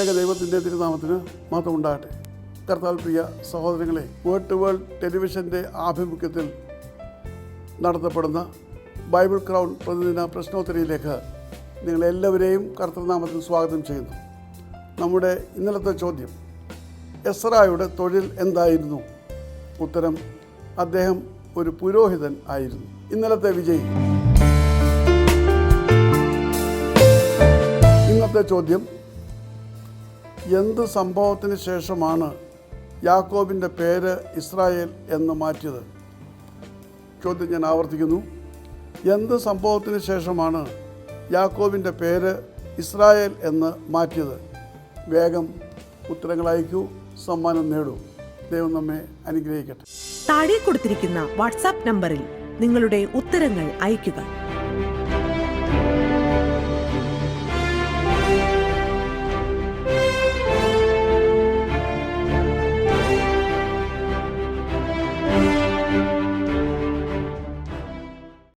ത്രിയേക ദൈവത്തിൻ്റെ തിരുനാമത്തിന് മഹത്വം ഉണ്ടാകട്ടെ. കർത്താവിൽ പ്രിയ സഹോദരങ്ങളെ, വേൾഡ് ടു വേൾഡ് ടെലിവിഷൻ്റെ ആഭിമുഖ്യത്തിൽ നടത്തപ്പെടുന്ന ബൈബിൾ ക്രൗൺ പ്രതിദിന പ്രശ്നോത്തരിയിലേക്ക് നിങ്ങളെല്ലാവരെയും കർത്തൃനാമത്തിൽ സ്വാഗതം ചെയ്യുന്നു. നമ്മുടെ ഇന്നലത്തെ ചോദ്യം, എസ്രായുടെ തൊഴിൽ എന്തായിരുന്നു? ഉത്തരം, അദ്ദേഹം ഒരു പുരോഹിതൻ ആയിരുന്നു. ഇന്നലത്തെ വിജയി. ഇന്നത്തെ ചോദ്യം, എന്ത് സംഭവത്തിന് ശേഷമാണ് യാക്കോബിൻ്റെ പേര് ഇസ്രായേൽ എന്ന് മാറ്റിയത്? ചോദ്യം ഞാൻ ആവർത്തിക്കുന്നു. എന്ത് സംഭവത്തിന് ശേഷമാണ് യാക്കോബിൻ്റെ പേര് ഇസ്രായേൽ എന്ന് മാറ്റിയത്? വേഗം ഉത്തരങ്ങൾ അയക്കൂ, സമ്മാനം നേടൂ. ദൈവം നമ്മെ അനുഗ്രഹിക്കട്ടെ. താഴെ കൊടുത്തിരിക്കുന്ന വാട്സാപ്പ് നമ്പറിൽ നിങ്ങളുടെ ഉത്തരങ്ങൾ അയയ്ക്കുക.